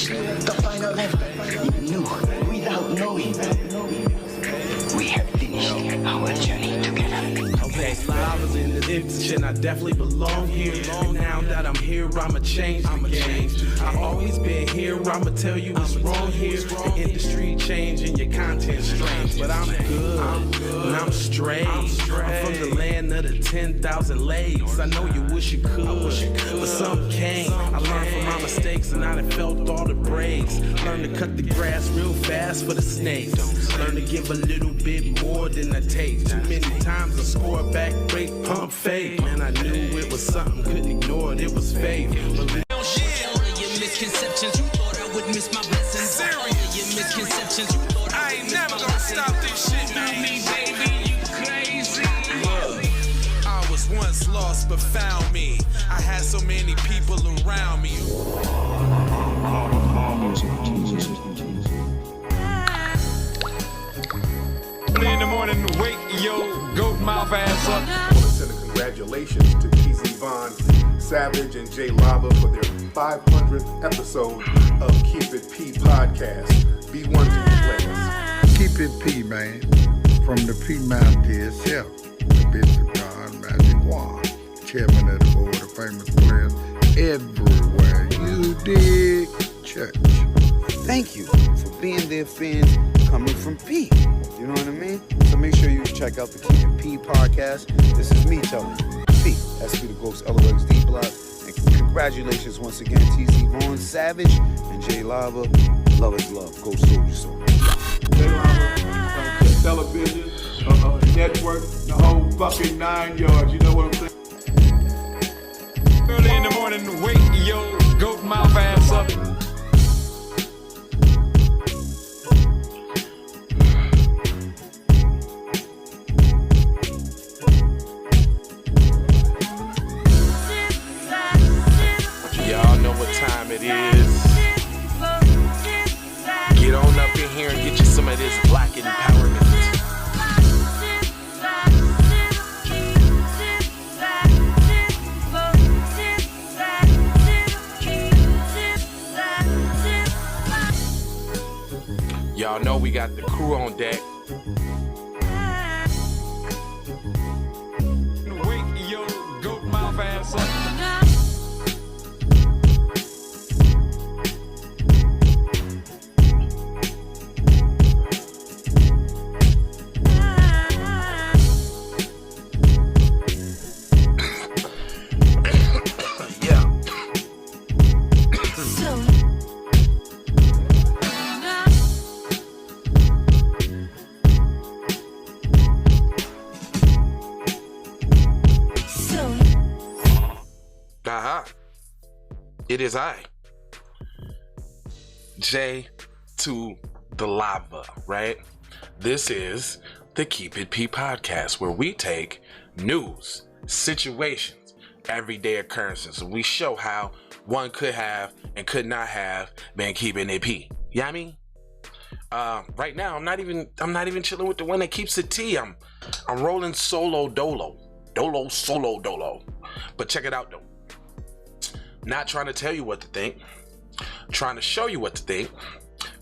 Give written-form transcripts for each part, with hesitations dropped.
reached the final level. You knew without knowing. We have finished our journey together. Okay, I was in the ditch and I definitely belong here. And now that I'm here, I'ma change the game. I always been here, I'ma tell you what's wrong here. The industry changing, your content strange, but I'm good and I'm straight. I'm from the land of the 10,000 legs. I know you wish you could, but some can't. I learned from my mistakes and I done felt all the breaks. Learn to cut the grass real fast for the snakes. Learn to give a little bit more than I take. Too many times I score back, break, pump, fake. Man, I knew it was something, couldn't ignore it, it was faith. Misconceptions, you thought I would miss my blessings. Serious misconceptions, you thought I ain't never gonna stop this shit, man. Me, baby, you crazy. Look, I was once lost but found me. I had so many people around me. In the morning, wake your goat mouth ass up. I want to send a congratulations to TZ Von, Savage, and J Lava for their 500th episode of Keep It P podcast. Be one to your players. Keep It P, man. From the P Mountain itself, the Bishop John Magic Wand, chairman of the board of famous players everywhere. You dig, church. Thank you for being their fans coming from P. You know what I mean? So make sure you check out the Keep It P podcast. This is me telling you. P. That's P the Ghost LOXD Block. And congratulations once again, TZ Vaughn, Savage, and J Lava. Love is love. Go Soldier Soul. J Lava, television, network, the whole fucking 9 yards. You know what I'm saying? Early in the morning, wake your goat mouth ass up. Y'all know what time it is. Get on up in here and get you some of this black empowerment. Y'all know we got the crew on deck. Wake your goat mouth ass up. It is I, J to the Lava, right? This is the Keep It P podcast, where we take news, situations, everyday occurrences, and we show how one could have and could not have been keeping it P. You know what I mean? Right now, I'm not even chilling with the one that keeps it T. I'm rolling solo dolo. But check it out though. Not trying to tell you what to think, trying to show you what to think.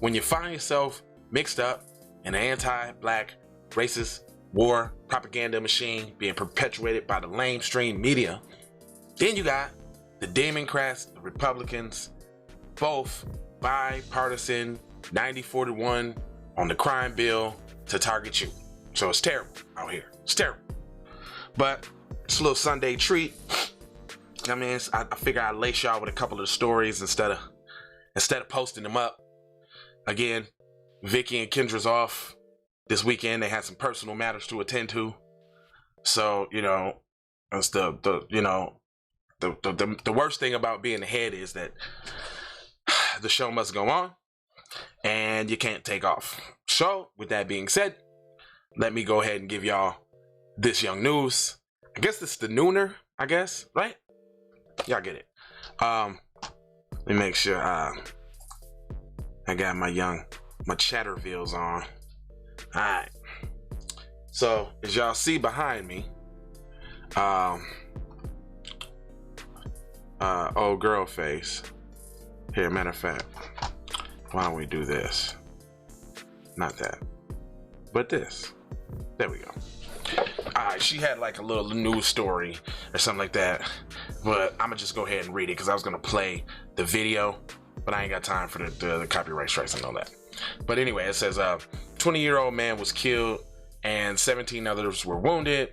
When you find yourself mixed up in an anti-black, racist, war, propaganda machine being perpetuated by the lamestream media, then you got the Democrats, the Republicans, both bipartisan, 90-41 on the crime bill to target you. So it's terrible out here. It's terrible. But it's a little Sunday treat. I mean, I figure I'd lace y'all with a couple of the stories instead of posting them up. Again, Vicky and Kendra's off this weekend. They had some personal matters to attend to. So, you know, it's the worst thing about being the head is that the show must go on and you can't take off. So, with that being said, let me go ahead and give y'all this young news. I guess this is the nooner, I guess, right? Y'all get it. Let me make sure I got my Chattervilles on. Alright. So as y'all see behind me, old girl face Here, matter of fact, why don't we do this? Not that, but this. There we go. Alright, she had like a little news story or something like that, but I'm gonna just go ahead and read it because I was gonna play the video, but I ain't got time for the copyright strikes and all that. But anyway, it says 20-year-old man was killed and 17 others were wounded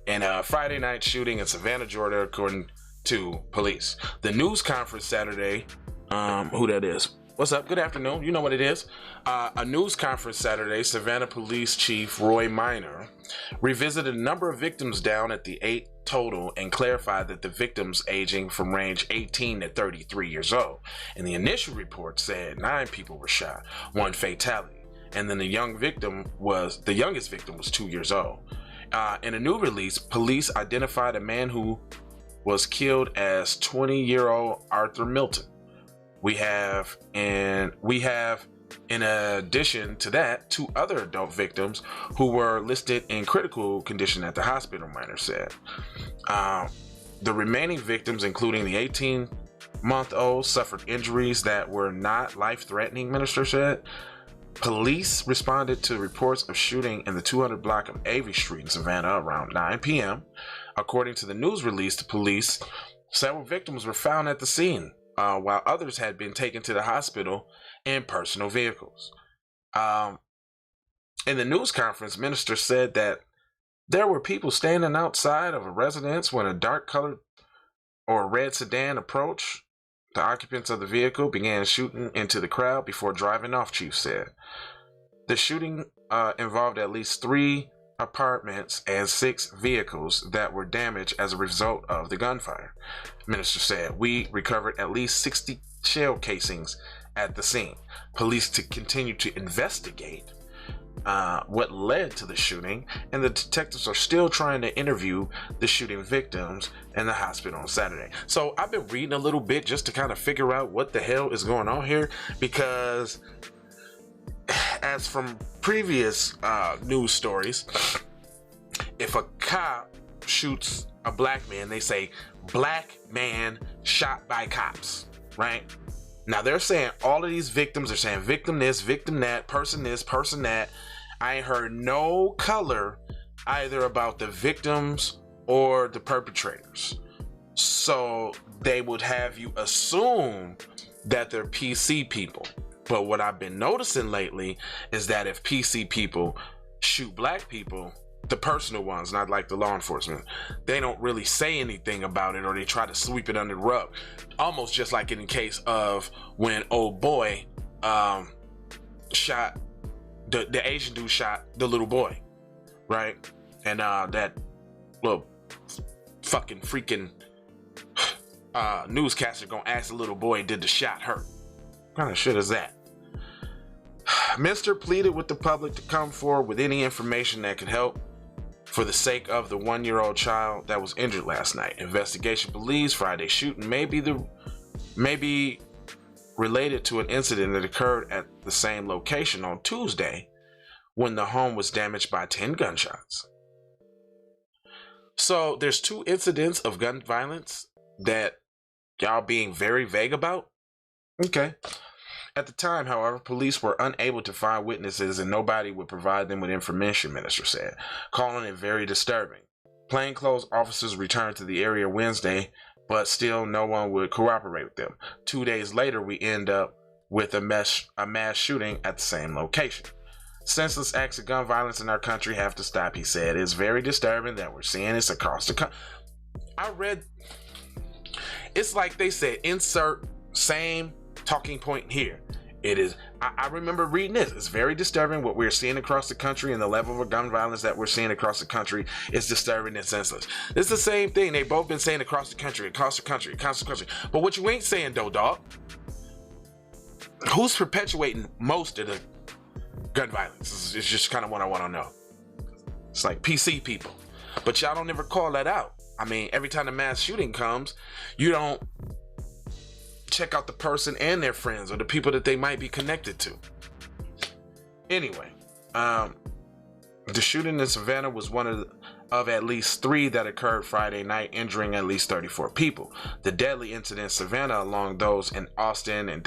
in a Friday night shooting in Savannah, Georgia, according to police. The news conference Saturday, who that is? What's up? Good afternoon. You know what it is. A news conference Saturday, Savannah Police Chief Roy Minor revisited a number of victims down at the 8 total and clarified that the victims aging from range 18 to 33 years old. And the initial report said 9 people were shot, 1 fatality, and then the youngest victim was 2 years old. In a new release, police identified a man who was killed as 20-year-old Arthur Milton. We have, in addition to that, 2 other adult victims who were listed in critical condition at the hospital, Minor said. The remaining victims, including the 18-month-old, suffered injuries that were not life-threatening, Minister said. Police responded to reports of shooting in the 200 block of Avery Street in Savannah around 9 p.m. According to the news release, the police, several victims were found at the scene, while others had been taken to the hospital in personal vehicles. In the news conference, Minister said that there were people standing outside of a residence when a dark-colored or red sedan approached. The occupants of the vehicle began shooting into the crowd before driving off, Chief said. The shooting involved at least 3 apartments and 6 vehicles that were damaged as a result of the gunfire. Minister said, we recovered at least 60 shell casings at the scene. Police continue to investigate what led to the shooting, and the detectives are still trying to interview the shooting victims in the hospital on Saturday. So I've been reading a little bit just to kind of figure out what the hell is going on here, because as from previous news stories, if a cop shoots a black man, they say black man shot by cops, right? Now they're saying all of these victims are saying victim this, victim that, person this, person that. I ain't heard no color either about the victims or the perpetrators. So they would have you assume that they're PC people. But what I've been noticing lately is that if PC people shoot black people, the personal ones, not like the law enforcement, they don't really say anything about it, or they try to sweep it under the rug. Almost just like in the case of when old boy shot the Asian dude shot the little boy, right? And that little fucking freaking newscaster gonna ask the little boy, did the shot hurt? What kind of shit is that? Mr. pleaded with the public to come forward with any information that could help for the sake of the 1-year-old child that was injured last night. Investigation believes Friday's shooting may be related to an incident that occurred at the same location on Tuesday when the home was damaged by 10 gunshots. So there's 2 incidents of gun violence that y'all being very vague about? Okay. At the time, however, police were unable to find witnesses and nobody would provide them with information, Minister said, calling it very disturbing. Plainclothes officers returned to the area Wednesday, but still no one would cooperate with them. 2 days later, we end up with a mass shooting at the same location. Senseless acts of gun violence in our country have to stop, he said. It's very disturbing that we're seeing this across the country. I read, it's like they said, insert same talking point here. It is, I remember reading this. It's very disturbing what we're seeing across the country, and the level of gun violence that we're seeing across the country is disturbing and senseless. It's the same thing they both been saying across the country, across the country, across the country. But what you ain't saying though, dog, who's perpetuating most of the gun violence? It's just kind of what I want to know. It's like PC people, but y'all don't ever call that out. I mean, every time a mass shooting comes, you don't check out the person and their friends or the people that they might be connected to. Anyway, the shooting in Savannah was one of of at least 3 that occurred Friday night, injuring at least 34 people. The deadly incident in Savannah, along those in Austin and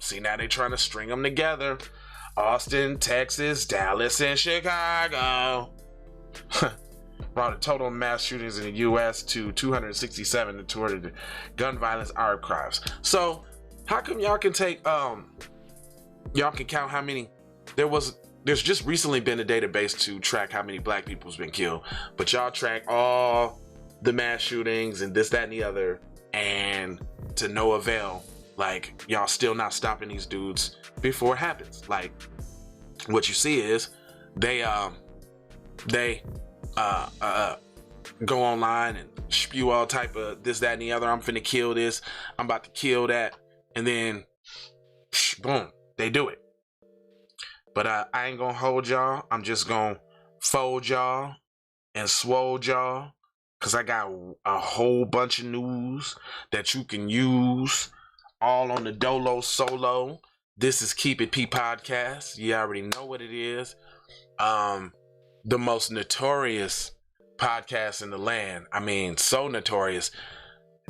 see, now they're trying to string them together. Austin, Texas, Dallas, and Chicago. Brought the total mass shootings in the U.S. to 267 and toward the gun violence archives. So, how come y'all can take y'all can count how many there's just recently been a database to track how many black people's been killed, but y'all track all the mass shootings and this, that, and the other, and to no avail. Like, y'all still not stopping these dudes before it happens. Like, what you see is they go online and spew all type of this, that, and the other. I'm finna kill this, I'm about to kill that, and then boom, they do it. But I ain't gonna hold y'all. I'm just gonna fold y'all and swole y'all, because I got a whole bunch of news that you can use all on the Dolo Solo. This is Keep It P Podcast. You already know what it is. The most notorious podcast in the land. I mean, so notorious.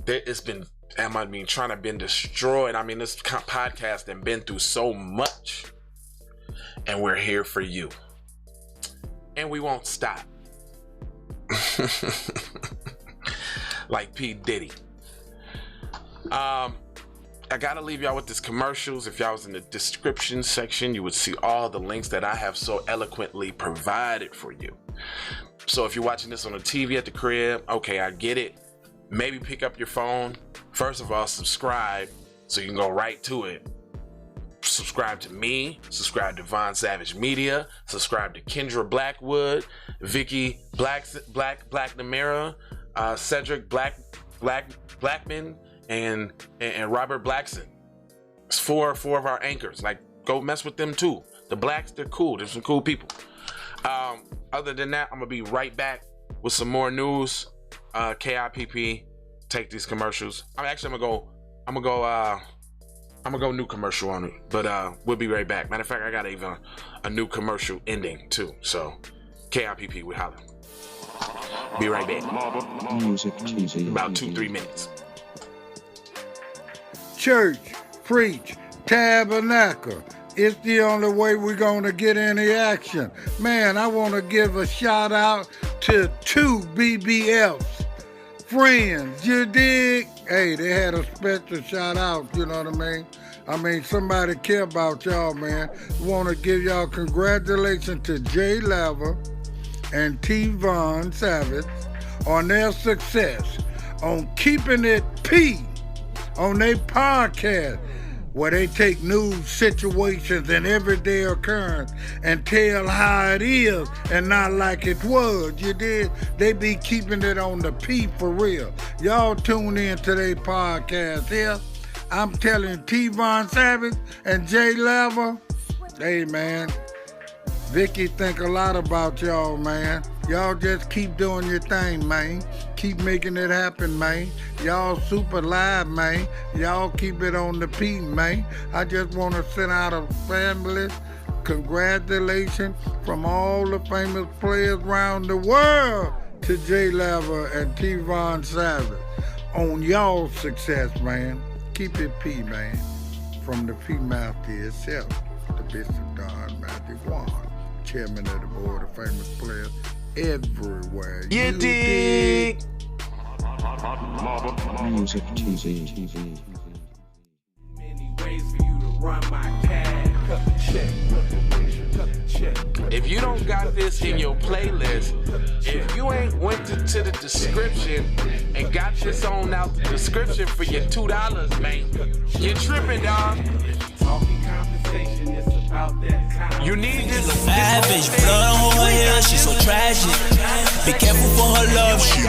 It's been, trying to been destroyed. I mean, this podcast has been through so much. And we're here for you. And we won't stop. Like P. Diddy. I gotta leave y'all with this commercials. If y'all was in the description section, you would see all the links that I have so eloquently provided for you. So if you're watching this on the TV at the crib, okay, I get it. Maybe pick up your phone. First of all, subscribe so you can go right to it. Subscribe to me, subscribe to Von Savage Media, subscribe to Kendra Blackwood, Vicky Blacknamara, Cedric Blackman, and Robert Blackson. It's four of our anchors. Like, go mess with them too. The Blacks, they're cool. They're some cool people. Other than that, I'm gonna be right back with some more news. KIPP, take these commercials. I'm gonna go new commercial on it, but we'll be right back. Matter of fact, I got even a new commercial ending too. So KIPP, we holler. Be right back. Music TV. About 2-3 minutes. Church, preach, tabernacle. It's the only way we're gonna get any action. Man, I wanna give a shout out to 2 BBFs. Friends, you dig? Hey, they had a special shout out, you know what I mean? Somebody care about y'all, man. Want to give y'all congratulations to Jay Lava and T. Von Savage on their success on Keeping It P on their podcast, where they take news situations and everyday occurrence and tell how it is and not like it was, you did? They be keeping it on the P for real. Y'all tune in to their podcast here. I'm telling T. Von Savage and Jay Lava, hey man, Vicky think a lot about y'all, man. Y'all just keep doing your thing, man. Keep making it happen, man. Y'all super live, man. Y'all keep it on the P, man. I just want to send out a family congratulations from all the famous players around the world to Jay Lava and T. Von Savage on y'all's success, man. Keep it P, man. From the P mouth to itself, the Bishop Don Magic Wand, chairman of the board of famous players everywhere. You dig? Music TV. Many ways for you to run my cash. Cut the check. If you don't got this in your playlist, if you ain't went to the description and got this on out the description for your $2, man, you're tripping, dog. Talking compensation, it's about that time. You need this. Savage, blood on her hair, she's so tragic. Be careful for her love, she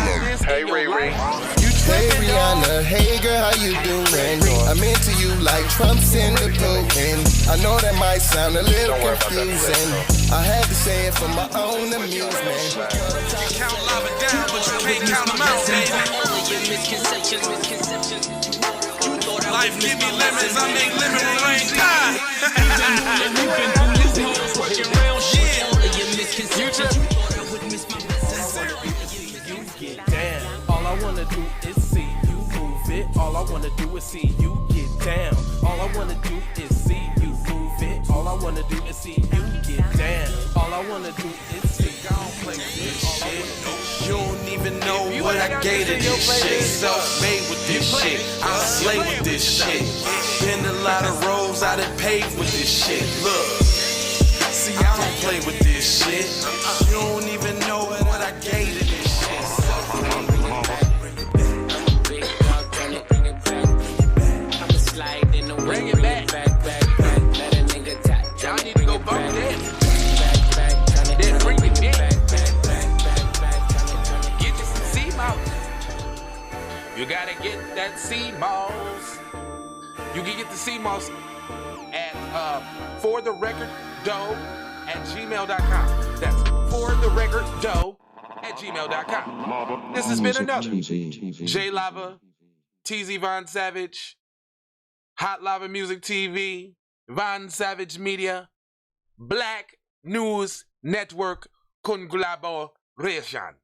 Hey, Ray. Hey Rihanna, hey girl, how you doing? I'm into you like Trump's in the Putin. I know that might sound a little confusing. I had to say it for my own amusement. You count lava down, but you can't count them out, baby. Life give me lemons, I make lemon rain. You been through this whole fucking real shit. You just I wanna do is see you get down. All I wanna do is see you move it. All I wanna do is see you get down. All I wanna do is see you play this shit. You don't even know what I gave to this shit. Self-made with this shit. I slay with this shit. Been a lot of roads I done paved with this shit. Look, see, I don't play with this shit. You don't even know what I gave to this shit. Bring it back. Y'all need to go bump that. Then bring it back. Get you some SeaMoss. You gotta get that SeaMoss. You can get the SeaMoss at fortherecorddoe@gmail.com. That's fortherecorddoe@gmail.com. This has been another J Lava, TZ Von Savage, Hotlvamusictv, Von Savage Media, Black News Network Collaboration.